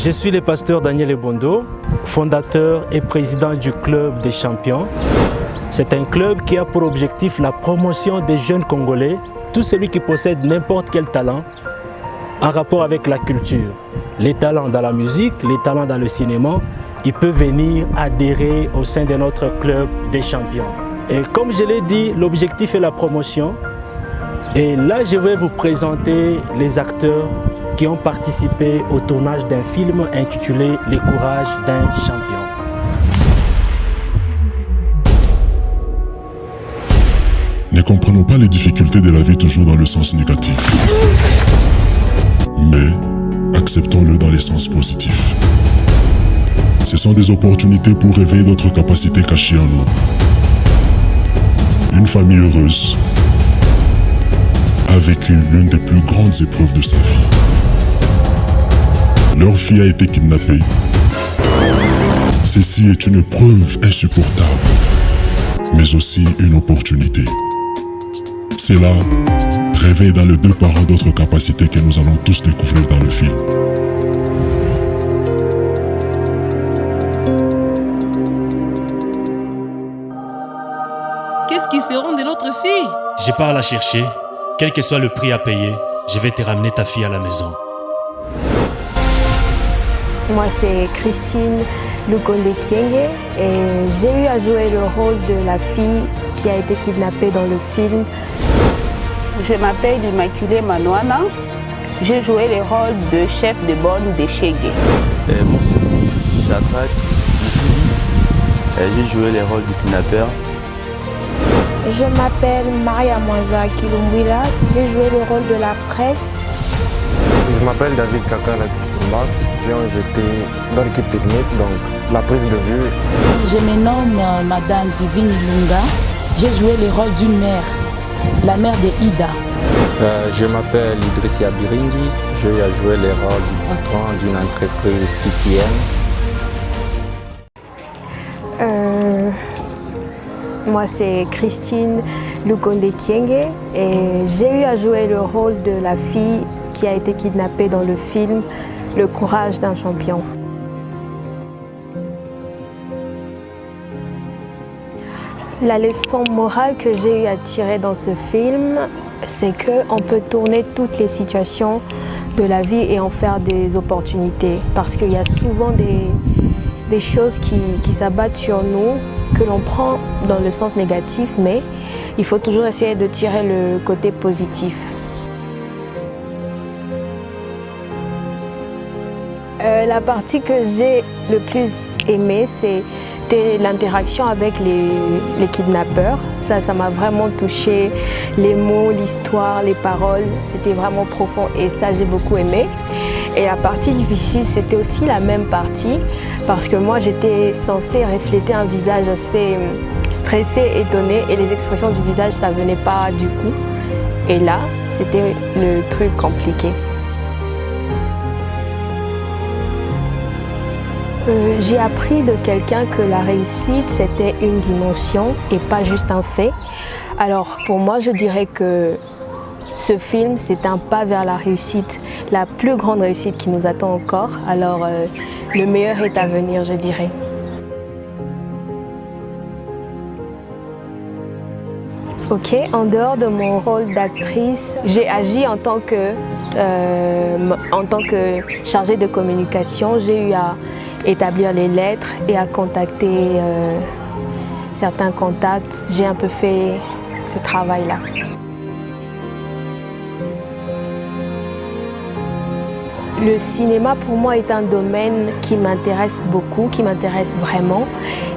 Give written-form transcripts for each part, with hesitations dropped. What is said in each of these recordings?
Je suis le pasteur Daniel Ebondo, fondateur et président du Club des Champions. C'est un club qui a pour objectif la promotion des jeunes Congolais, tout celui qui possède n'importe quel talent en rapport avec la culture. Les talents dans la musique, les talents dans le cinéma, il peut venir adhérer au sein de notre Club des Champions. Et comme je l'ai dit, l'objectif est la promotion. Et là, je vais vous présenter les acteurs qui ont participé au tournage d'un film intitulé « Le courage d'un champion ». Ne comprenons pas les difficultés de la vie toujours dans le sens négatif, mais acceptons-le dans le sens positif. Ce sont des opportunités pour réveiller d'autres capacités cachées en nous. Une famille heureuse a vécu l'une des plus grandes épreuves de sa vie. Leur fille a été kidnappée. Ceci est une épreuve insupportable, mais aussi une opportunité. Cela réveille dans les deux parents d'autres capacités que nous allons tous découvrir dans le film. Qu'est-ce qu'ils feront de notre fille? Je pars la chercher. Quel que soit le prix à payer, je vais te ramener ta fille à la maison. Moi, c'est Christine Lukonde Kienge et j'ai eu à jouer le rôle de la fille qui a été kidnappée dans le film. Je m'appelle Immaculée Manouana. J'ai joué le rôle de chef de bande de Chegué. Moi, c'est Shadrach. J'ai joué le rôle du kidnappeur. Je m'appelle Maria Mwanza Kilumbwila. J'ai joué le rôle de la presse. Je m'appelle David Kakala Kisimba. J'étais dans l'équipe technique, donc la prise de vue. Je me nomme Madame Divine Ilunga. J'ai joué le rôle d'une mère, la mère de Ida. Je m'appelle Idrissia Biringi. J'ai joué le rôle du patron d'une entreprise titienne. Moi, c'est Christine Lukonde Kienge et j'ai eu à jouer le rôle de la fille qui a été kidnappée dans le film « Le courage d'un champion ». La leçon morale que j'ai eu à tirer dans ce film, c'est qu'on peut tourner toutes les situations de la vie et en faire des opportunités. Parce qu'il y a souvent des choses qui s'abattent sur nous, que l'on prend dans le sens négatif, mais il faut toujours essayer de tirer le côté positif. La partie que j'ai le plus aimée, c'était l'interaction avec les kidnappeurs. Ça m'a vraiment touché. Les mots, l'histoire, les paroles, c'était vraiment profond et ça, j'ai beaucoup aimé. Et la partie difficile, c'était aussi la même partie parce que moi, j'étais censée refléter un visage assez stressé, étonné et les expressions du visage, ça venait pas du coup. Et là, c'était le truc compliqué. J'ai appris de quelqu'un que la réussite, c'était une dimension et pas juste un fait. Alors pour moi, je dirais que ce film, c'est un pas vers la réussite, la plus grande réussite qui nous attend encore. Alors le meilleur est à venir, je dirais. Ok, en dehors de mon rôle d'actrice, j'ai agi en tant que chargée de communication. J'ai eu à établir les lettres et à contacter certains contacts. J'ai un peu fait ce travail-là. Le cinéma pour moi est un domaine qui m'intéresse beaucoup, qui m'intéresse vraiment.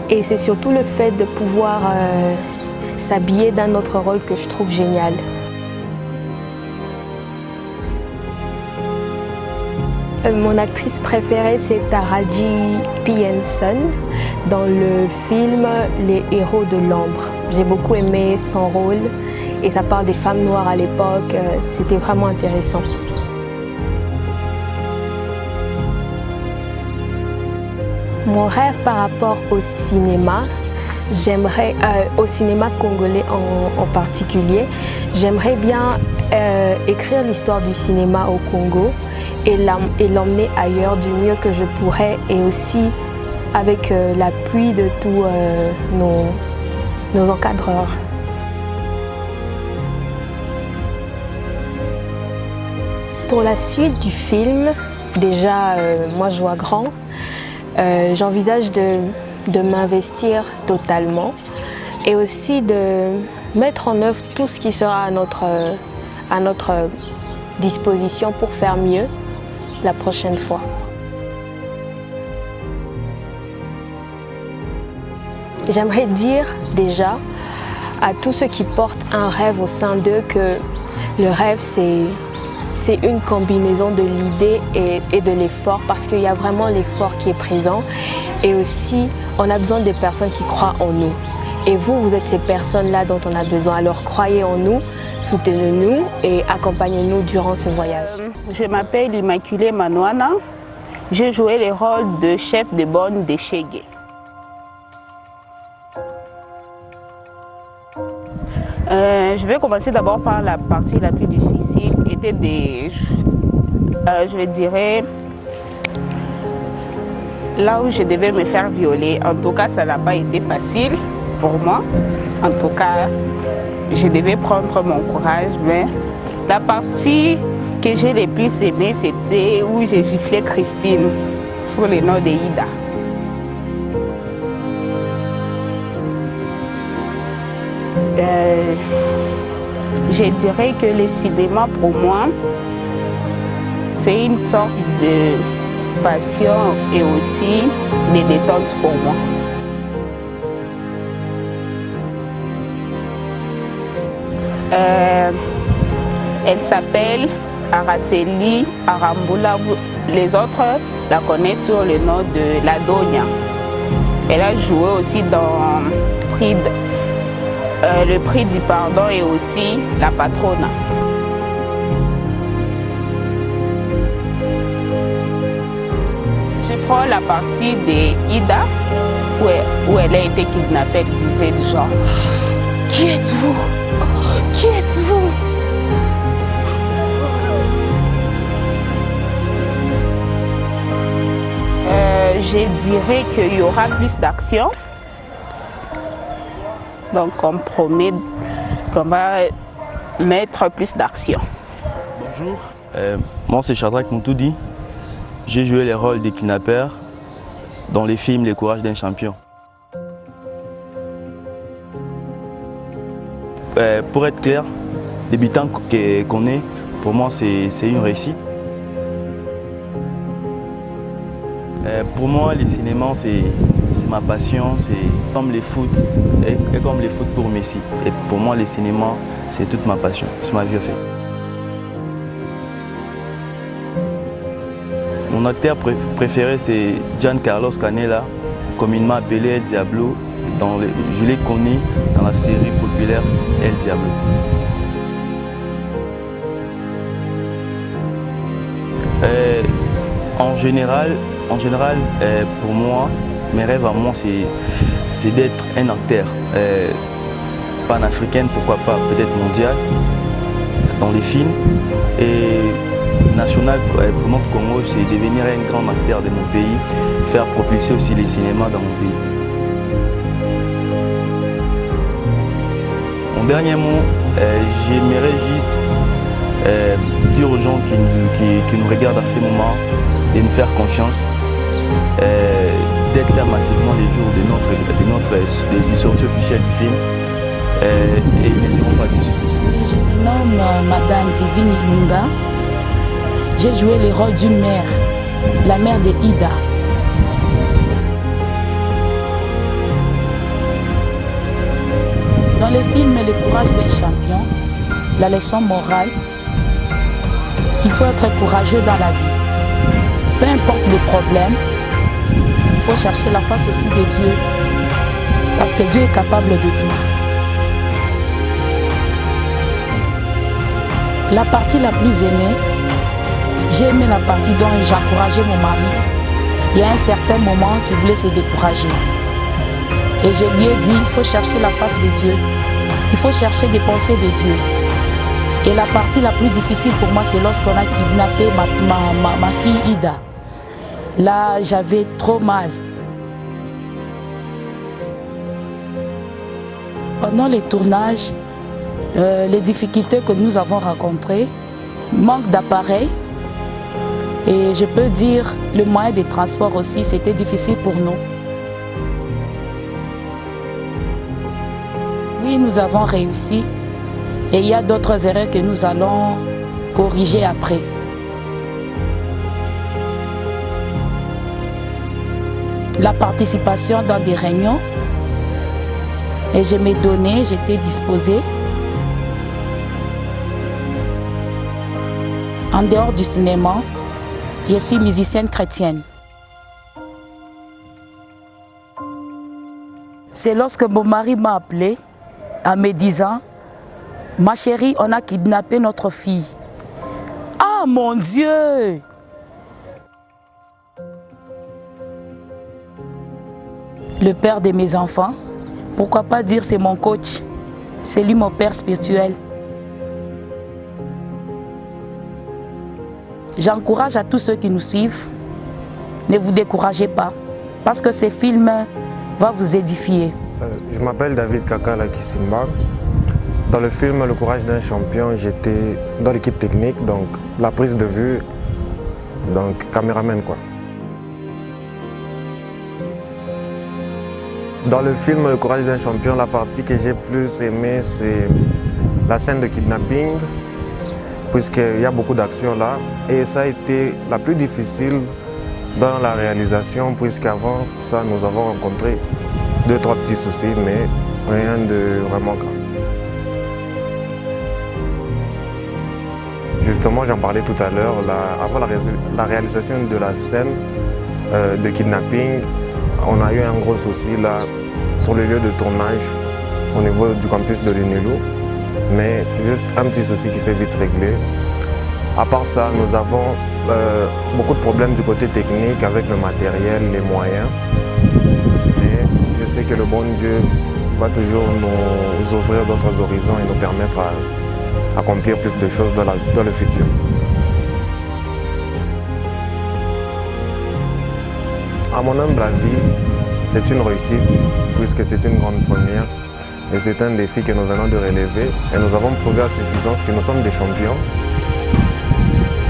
Et c'est surtout le fait de pouvoir s'habiller d'un autre rôle que je trouve génial. Mon actrice préférée, c'est Taraji P. Henson dans le film Les héros de l'ombre. J'ai beaucoup aimé son rôle et ça parle des femmes noires à l'époque. C'était vraiment intéressant. Mon rêve par rapport au cinéma, au cinéma congolais en particulier, j'aimerais bien écrire l'histoire du cinéma au Congo et l'emmener ailleurs du mieux que je pourrais, et aussi avec l'appui de tous nos encadreurs. Pour la suite du film, déjà moi je vois grand, j'envisage de m'investir totalement et aussi de mettre en œuvre tout ce qui sera à notre disposition pour faire mieux la prochaine fois. J'aimerais dire déjà à tous ceux qui portent un rêve au sein d'eux que le rêve c'est une combinaison de l'idée et de l'effort, parce qu'il y a vraiment l'effort qui est présent, et aussi on a besoin des personnes qui croient en nous. Et vous, vous êtes ces personnes-là dont on a besoin. Alors croyez en nous, soutenez-nous et accompagnez-nous durant ce voyage. Je m'appelle Immaculée Manoana. J'ai joué le rôle de chef de bonne de Chegué. Je vais commencer d'abord par la partie la plus difficile, je dirais, là où je devais me faire violer. En tout cas, ça n'a pas été facile pour moi. En tout cas, je devais prendre mon courage, mais la partie que j'ai le plus aimée, c'était où j'ai giflé Christine sur le nom de Ida. Je dirais que le cinéma, pour moi, c'est une sorte de passion et aussi de détente pour moi. Elle s'appelle Araceli Arambula. Les autres la connaissent sur le nom de La Donia. Elle a joué aussi dans le prix du pardon et aussi La Patrona. Je prends la partie de Ida où elle a été kidnappée. Elle disait du genre: qui êtes-vous? Qui êtes-vous? Je dirais qu'il y aura plus d'action. Donc on promet qu'on va mettre plus d'action. Bonjour, moi c'est Shadrach Moutoudi. J'ai joué les rôles des kidnappeurs dans les films Les Courages d'un champion. Pour être clair, débutant qu'on est, pour moi c'est une réussite. Pour moi, le cinéma, c'est ma passion, c'est comme le foot, et comme le foot pour Messi. Et pour moi, le cinéma, c'est toute ma passion, c'est ma vie en fait. Mon acteur préféré, c'est Giancarlo Canella, communément appelé El Diablo. Je l'ai connu dans la série populaire El Diablo. En général, pour moi, mes rêves à moi, c'est d'être un acteur panafricain, pourquoi pas, peut-être mondial, dans les films. Et national pour notre Congo, c'est devenir un grand acteur de mon pays, faire propulser aussi les cinémas dans mon pays. Mon dernier mot, j'aimerais juste dire aux gens qui nous regardent à ces moments de nous faire confiance, d'être là massivement les jours des sorties officielles du film et ne seront pas déçus. Je me nomme Madame Divine Ilunga. J'ai joué le rôle d'une mère, la mère de Ida. Dans le film Le Courage d'un champion, la leçon morale, il faut être courageux dans la vie. Peu importe les problèmes, il faut chercher la face aussi de Dieu, parce que Dieu est capable de tout. La partie la plus aimée, j'ai aimé la partie dont j'encourageais mon mari. Il y a un certain moment qu'il voulait se décourager. Et je lui ai dit, il faut chercher la face de Dieu. Il faut chercher des pensées de Dieu. Et la partie la plus difficile pour moi, c'est lorsqu'on a kidnappé ma fille Ida. Là, j'avais trop mal. Pendant les tournages, les difficultés que nous avons rencontrées, manque d'appareils, et je peux dire le moyen de transport aussi, c'était difficile pour nous. Oui, nous avons réussi et il y a d'autres erreurs que nous allons corriger après. La participation dans des réunions, et je m'ai donné, j'étais disposée. En dehors du cinéma, je suis musicienne chrétienne. C'est lorsque mon mari m'a appelée en me disant « Ma chérie, on a kidnappé notre fille. » Ah mon Dieu! Le père de mes enfants, pourquoi pas dire c'est mon coach, c'est lui mon père spirituel. J'encourage à tous ceux qui nous suivent, ne vous découragez pas, parce que ce film va vous édifier. Je m'appelle David Kakala Kisimba. Dans le film Le courage d'un champion, j'étais dans l'équipe technique, donc la prise de vue, donc caméraman quoi. Dans le film Le courage d'un champion, la partie que j'ai plus aimée, c'est la scène de kidnapping, puisqu'il y a beaucoup d'actions là. Et ça a été la plus difficile dans la réalisation, puisqu'avant ça, nous avons rencontré 2-3 petits soucis, mais rien de vraiment grave. Justement, j'en parlais tout à l'heure, avant la réalisation de la scène de kidnapping, on a eu un gros souci là sur le lieu de tournage au niveau du campus de l'UNILO, mais juste un petit souci qui s'est vite réglé. À part ça, nous avons beaucoup de problèmes du côté technique avec le matériel, les moyens. Mais je sais que le bon Dieu va toujours nous ouvrir d'autres horizons et nous permettre à accomplir plus de choses dans le futur. À mon humble avis, c'est une réussite puisque c'est une grande première et c'est un défi que nous venons de relever et nous avons prouvé à suffisance que nous sommes des champions,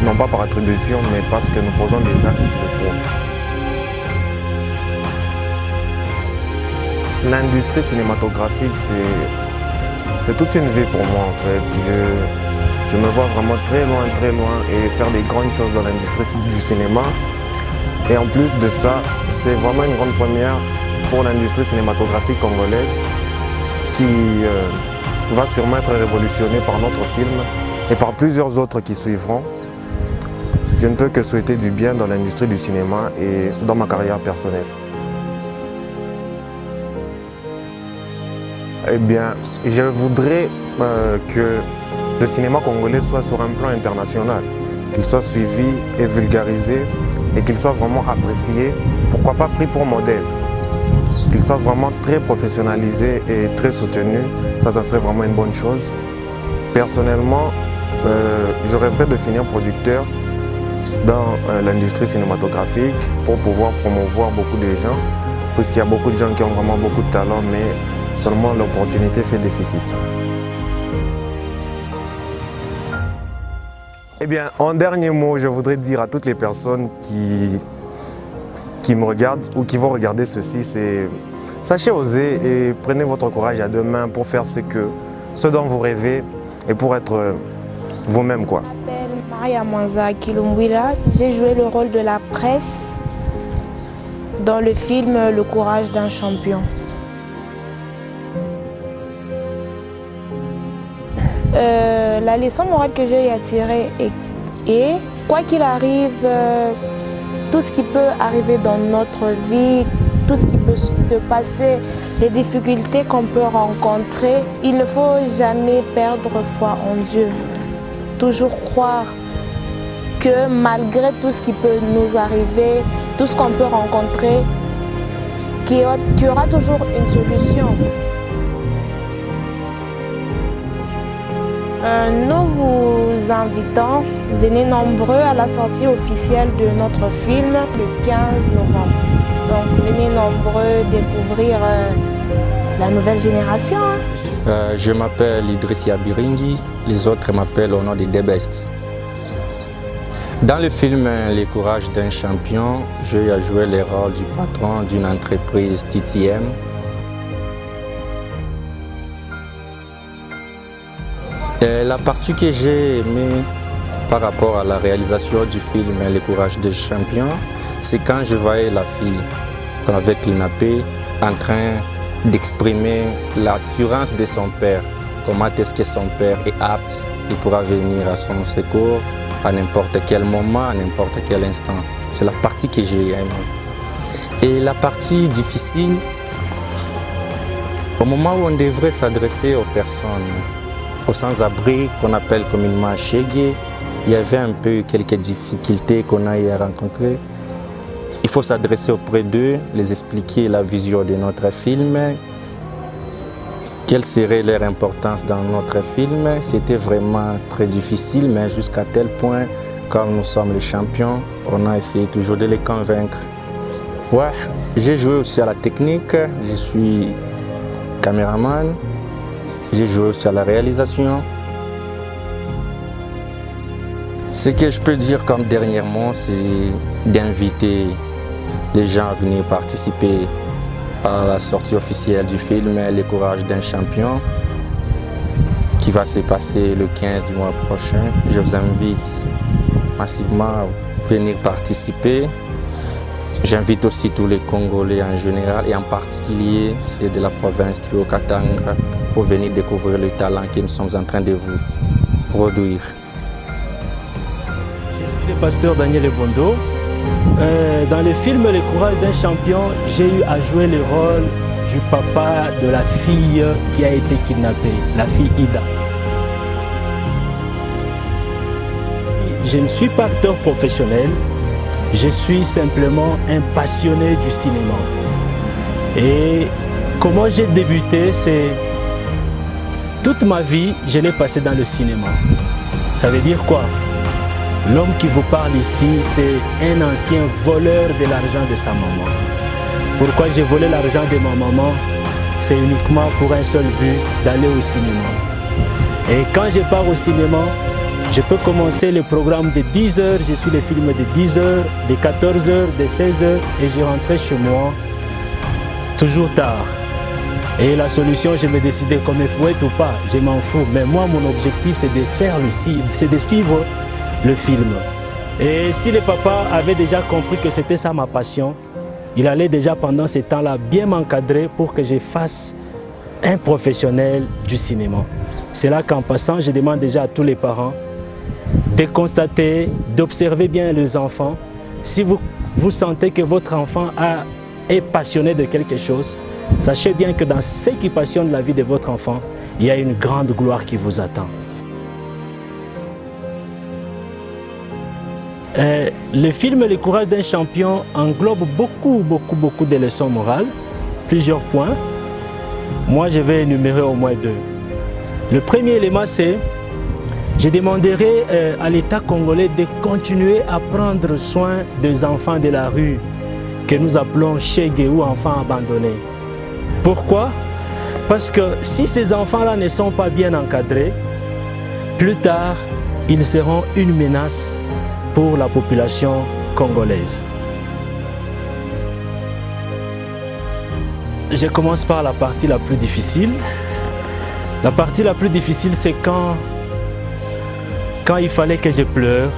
non pas par attribution mais parce que nous posons des actes qui le prouvent. L'industrie cinématographique, c'est toute une vie pour moi en fait. Je me vois vraiment très loin et faire des grandes choses dans l'industrie du cinéma. Et en plus de ça, c'est vraiment une grande première pour l'industrie cinématographique congolaise qui va sûrement être révolutionnée par notre film et par plusieurs autres qui suivront. Je ne peux que souhaiter du bien dans l'industrie du cinéma et dans ma carrière personnelle. Eh bien, je voudrais que le cinéma congolais soit sur un plan international, qu'il soit suivi et vulgarisé et qu'il soit vraiment apprécié, pourquoi pas pris pour modèle, qu'il soit vraiment très professionnalisé et très soutenu, ça serait vraiment une bonne chose. Personnellement, je rêverais de finir producteur dans l'industrie cinématographique pour pouvoir promouvoir beaucoup de gens, puisqu'il y a beaucoup de gens qui ont vraiment beaucoup de talent, mais seulement l'opportunité fait déficit. Eh bien, en dernier mot, je voudrais dire à toutes les personnes qui me regardent ou qui vont regarder ceci, c'est sachez oser et prenez votre courage à deux mains pour faire ce dont vous rêvez et pour être vous-même quoi. Je m'appelle Maria Mwanza Kilumbwila, j'ai joué le rôle de la presse dans le film Le courage d'un champion. La leçon morale que j'ai à tirer est quoi qu'il arrive, tout ce qui peut arriver dans notre vie, tout ce qui peut se passer, les difficultés qu'on peut rencontrer, il ne faut jamais perdre foi en Dieu. Toujours croire que malgré tout ce qui peut nous arriver, tout ce qu'on peut rencontrer, qu'il y aura toujours une solution. Nous vous invitons, venez nombreux à la sortie officielle de notre film le 15 novembre. Donc venez nombreux découvrir la nouvelle génération. Je m'appelle Idrissia Biringi, les autres m'appellent au nom de The Best. Dans le film Les courages d'un champion, j'ai joué le rôle du patron d'une entreprise TTM. La partie que j'ai aimée par rapport à la réalisation du film Les courages d'un champion, c'est quand je voyais la fille avec l'INAPE en train d'exprimer l'assurance de son père. Comment est-ce que son père est apte, il pourra venir à son secours à n'importe quel moment, à n'importe quel instant. C'est la partie que j'ai aimée. Et la partie difficile, au moment où on devrait s'adresser aux personnes, aux sans-abri qu'on appelle communément Chégué, il y avait un peu quelques difficultés qu'on a eu à rencontrer. Il faut s'adresser auprès d'eux, les expliquer la vision de notre film, quelle serait leur importance dans notre film. C'était vraiment très difficile, mais jusqu'à tel point, comme nous sommes les champions, on a essayé toujours de les convaincre. Ouais, j'ai joué aussi à la technique, je suis caméraman, j'ai joué aussi à la réalisation. Ce que je peux dire comme dernier mot, c'est d'inviter les gens à venir participer à la sortie officielle du film Les courages d'un champion qui va se passer le 15 du mois prochain. Je vous invite massivement à venir participer. J'invite aussi tous les Congolais en général et en particulier ceux de la province du Haut-Katanga pour venir découvrir le talent que nous sommes en train de vous produire. Je suis le pasteur Daniel Ebondo. Dans le film Les courages d'un champion, j'ai eu à jouer le rôle du papa de la fille qui a été kidnappée, la fille Ida. Je ne suis pas acteur professionnel, je suis simplement un passionné du cinéma. Et comment j'ai débuté, c'est toute ma vie, je l'ai passé dans le cinéma. Ça veut dire quoi? L'homme qui vous parle ici, c'est un ancien voleur de l'argent de sa maman. Pourquoi j'ai volé l'argent de ma maman? C'est uniquement pour un seul but, d'aller au cinéma. Et quand je pars au cinéma, je peux commencer le programme de 10 heures, je suis le film de 10 heures, de 14 heures, de 16 heures, et je rentrais chez moi, toujours tard. Et la solution, je me décidais comme il faut être ou pas, je m'en fous. Mais moi, mon objectif, c'est de faire c'est de suivre le film. Et si le papa avait déjà compris que c'était ça ma passion, il allait déjà pendant ce temps-là bien m'encadrer pour que je fasse un professionnel du cinéma. C'est là qu'en passant, je demande déjà à tous les parents de constater, d'observer bien les enfants. Si vous sentez que votre enfant est passionné de quelque chose, sachez bien que dans ce qui passionne la vie de votre enfant, il y a une grande gloire qui vous attend. Le film Les courages d'un champion englobe beaucoup de leçons morales, plusieurs points. Moi, je vais énumérer au moins 2. Le premier élément, c'est je demanderai à l'État congolais de continuer à prendre soin des enfants de la rue que nous appelons Chégué ou enfants abandonnés. Pourquoi? Parce que si ces enfants-là ne sont pas bien encadrés, plus tard, ils seront une menace pour la population congolaise. Je commence par la partie la plus difficile. La partie la plus difficile, c'est quand il fallait que je pleure,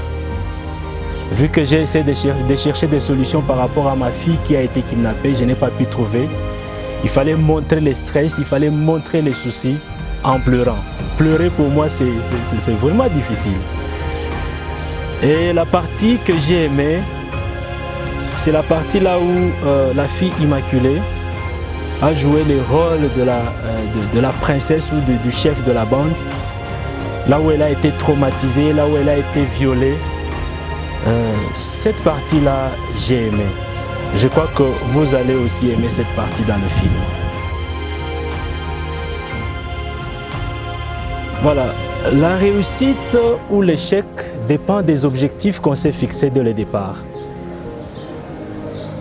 vu que j'ai essayé de chercher des solutions par rapport à ma fille qui a été kidnappée, je n'ai pas pu trouver. Il fallait montrer le stress, il fallait montrer les soucis en pleurant. Pleurer pour moi, c'est vraiment difficile. Et la partie que j'ai aimée, c'est la partie là où la fille immaculée a joué le rôle de la princesse ou du chef de la bande, là où elle a été traumatisée, là où elle a été violée. Cette partie-là, j'ai aimé. Je crois que vous allez aussi aimer cette partie dans le film. Voilà, La réussite ou l'échec dépend des objectifs qu'on s'est fixés dès le départ.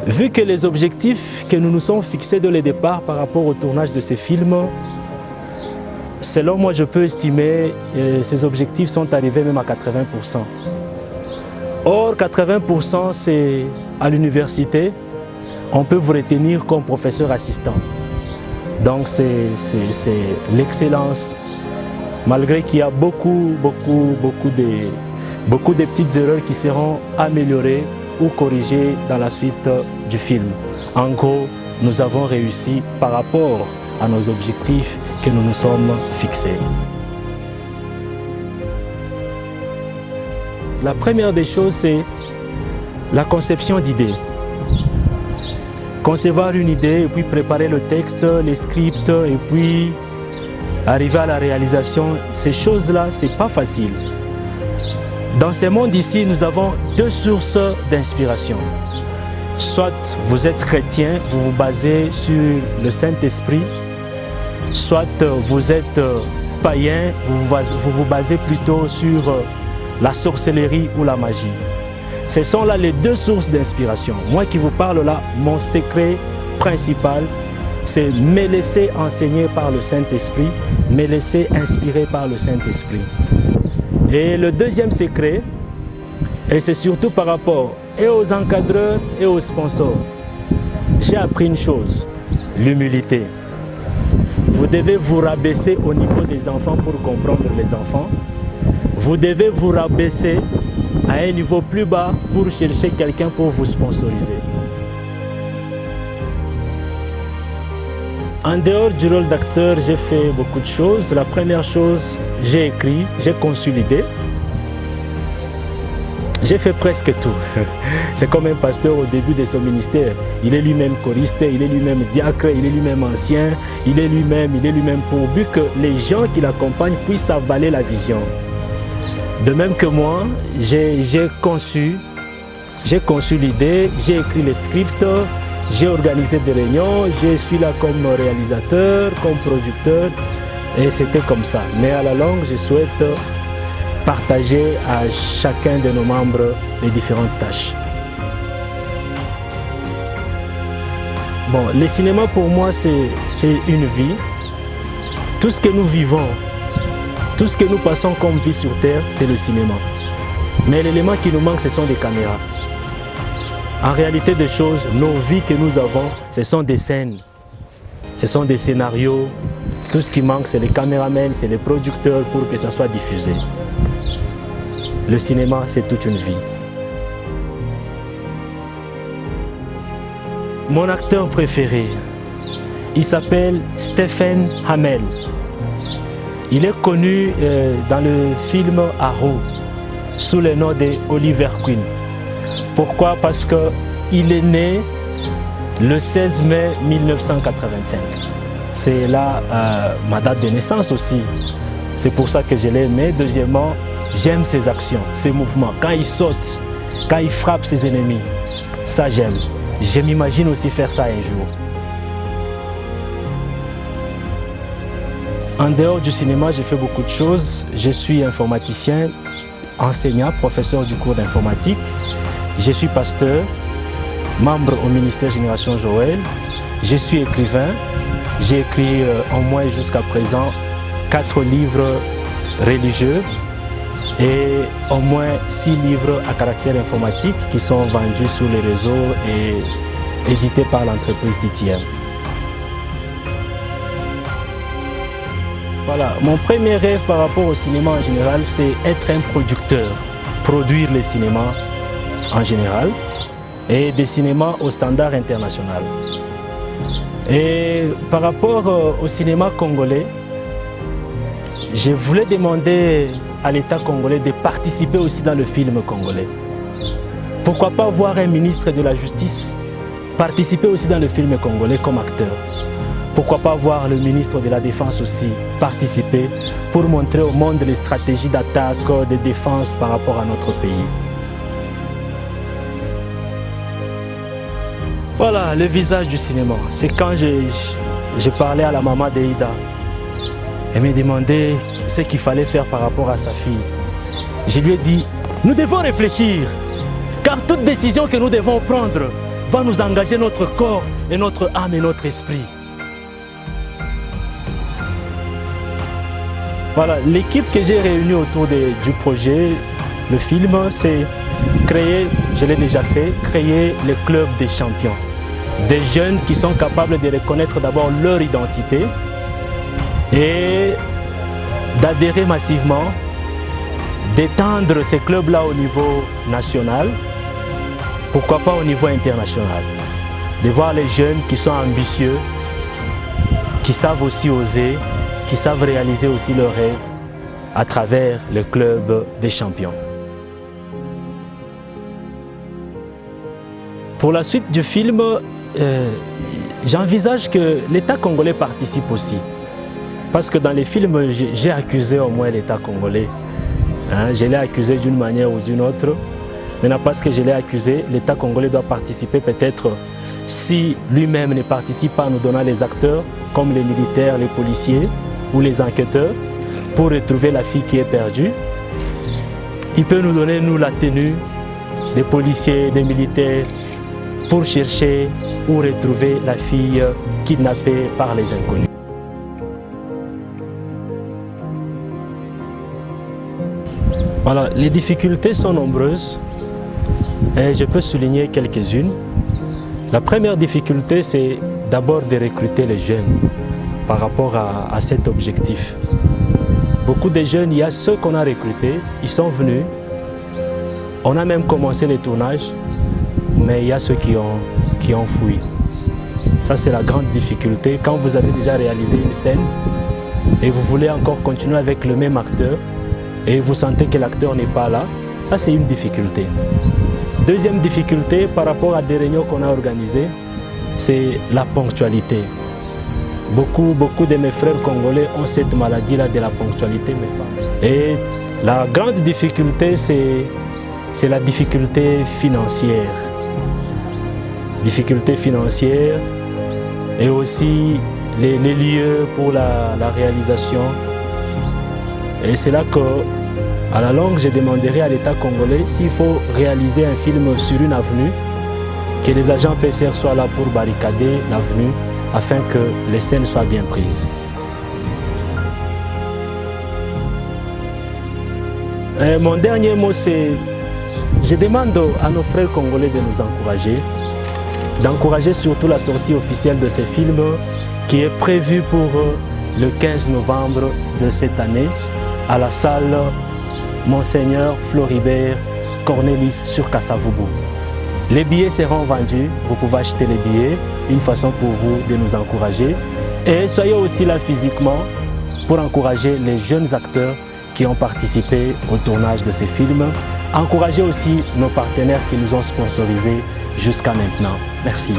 Vu que les objectifs que nous nous sommes fixés dès le départ par rapport au tournage de ces films, selon moi, je peux estimer que ces objectifs sont arrivés même à 80%. Or, 80%, c'est à l'université, on peut vous retenir comme professeur assistant. Donc, c'est l'excellence. Malgré qu'il y a beaucoup de petites erreurs qui seront améliorées ou corrigées dans la suite du film. En gros, nous avons réussi par rapport à nos objectifs que nous nous sommes fixés. La première des choses, c'est la conception d'idées. Concevoir une idée et puis préparer le texte, les scripts et puis arriver à la réalisation, ces choses-là, ce n'est pas facile. Dans ce monde ici, nous avons deux sources d'inspiration. Soit vous êtes chrétien, vous vous basez sur le Saint-Esprit, soit vous êtes païen, vous vous basez plutôt sur la sorcellerie ou la magie. Ce sont là les deux sources d'inspiration. Moi qui vous parle là, mon secret principal, c'est me laisser enseigner par le Saint-Esprit, me laisser inspirer par le Saint-Esprit. Et le deuxième secret, et c'est surtout par rapport et aux encadreurs et aux sponsors, j'ai appris une chose, l'humilité. Vous devez vous rabaisser au niveau des enfants pour comprendre les enfants. Vous devez vous rabaisser à un niveau plus bas pour chercher quelqu'un pour vous sponsoriser. En dehors du rôle d'acteur, j'ai fait beaucoup de choses. La première chose, j'ai écrit, j'ai conçu l'idée. J'ai fait presque tout. C'est comme un pasteur au début de son ministère. Il est lui-même choriste, il est lui-même diacre, il est lui-même ancien, il est lui-même pourvu que les gens qui l'accompagnent puissent avaler la vision. De même que moi, j'ai conçu l'idée, j'ai écrit le script, j'ai organisé des réunions, je suis là comme réalisateur, comme producteur, et c'était comme ça. Mais à la longue, je souhaite partager à chacun de nos membres les différentes tâches. Bon, le cinéma pour moi, c'est une vie. Tout ce que nous vivons, tout ce que nous passons comme vie sur Terre, c'est le cinéma. Mais l'élément qui nous manque, ce sont des caméras. En réalité des choses, nos vies que nous avons, ce sont des scènes, ce sont des scénarios. Tout ce qui manque, c'est les caméramans, c'est les producteurs pour que ça soit diffusé. Le cinéma, c'est toute une vie. Mon acteur préféré, il s'appelle Stephen Hamel. Il est connu dans le film Arrow sous le nom de Oliver Queen. Pourquoi? Parce qu'il est né le 16 mai 1985. C'est là ma date de naissance aussi. C'est pour ça que je l'ai aimé. Deuxièmement, j'aime ses actions, ses mouvements. Quand il saute, quand il frappe ses ennemis, ça j'aime. Je m'imagine aussi faire ça un jour. En dehors du cinéma, j'ai fait beaucoup de choses. Je suis informaticien, enseignant, professeur du cours d'informatique. Je suis pasteur, membre au ministère Génération Joël. Je suis écrivain. J'ai écrit au moins jusqu'à présent 4 livres religieux et au moins 6 livres à caractère informatique qui sont vendus sur les réseaux et édités par l'entreprise DTM. Voilà, mon premier rêve par rapport au cinéma en général, c'est être un producteur, produire les cinémas en général et des cinémas au standard international. Et par rapport au cinéma congolais, je voulais demander à l'État congolais de participer aussi dans le film congolais. Pourquoi pas voir un ministre de la Justice participer aussi dans le film congolais comme acteur? Pourquoi pas voir le ministre de la Défense aussi participer pour montrer au monde les stratégies d'attaque, de défense par rapport à notre pays? Voilà le visage du cinéma. C'est quand j'ai parlé à la maman d'Eida. Elle me demandait ce qu'il fallait faire par rapport à sa fille. Je lui ai dit, nous devons réfléchir, car toute décision que nous devons prendre va nous engager notre corps et notre âme et notre esprit. Voilà, l'équipe que j'ai réunie autour du projet, le film, c'est créer, je l'ai déjà fait, créer le club des champions. Des jeunes qui sont capables de reconnaître d'abord leur identité et d'adhérer massivement, d'étendre ces clubs-là au niveau national, pourquoi pas au niveau international. De voir les jeunes qui sont ambitieux, qui savent aussi oser, qui savent réaliser aussi leurs rêves à travers le club des champions. Pour la suite du film, j'envisage que l'État congolais participe aussi. Parce que dans les films, j'ai accusé au moins l'État congolais. Je l'ai accusé d'une manière ou d'une autre. Maintenant, parce que je l'ai accusé, l'État congolais doit participer peut-être, si lui-même ne participe pas en nous donnant les acteurs, comme les militaires, les policiers ou les enquêteurs, pour retrouver la fille qui est perdue. Il peut nous donner, nous, la tenue des policiers, des militaires, pour chercher ou retrouver la fille kidnappée par les inconnus. Voilà, les difficultés sont nombreuses et je peux souligner quelques-unes. La première difficulté, c'est d'abord de recruter les jeunes par rapport à cet objectif. Beaucoup de jeunes, il y a ceux qu'on a recrutés, ils sont venus. On a même commencé les tournages, mais il y a ceux qui ont fui. Ça, c'est la grande difficulté. Quand vous avez déjà réalisé une scène et vous voulez encore continuer avec le même acteur et vous sentez que l'acteur n'est pas là, ça, c'est une difficulté. Deuxième difficulté, par rapport à des réunions qu'on a organisées, c'est la ponctualité. Beaucoup de mes frères congolais ont cette maladie-là de la ponctualité. Et la grande difficulté, c'est la difficulté financière. Difficulté financière et aussi les lieux pour la réalisation. Et c'est là qu'à la longue, je demanderai à l'État congolais s'il faut réaliser un film sur une avenue, que les agents PCR soient là pour barricader l'avenue afin que les scènes soient bien prises. Et mon dernier mot, c'est je demande à nos frères congolais de nous encourager, d'encourager surtout la sortie officielle de ce film qui est prévue pour le 15 novembre de cette année à la salle Monseigneur Floribert Cornelis sur Kasavubu. Les billets seront vendus, vous pouvez acheter les billets, une façon pour vous de nous encourager. Et soyez aussi là physiquement pour encourager les jeunes acteurs qui ont participé au tournage de ces films. Encouragez aussi nos partenaires qui nous ont sponsorisés jusqu'à maintenant. Merci.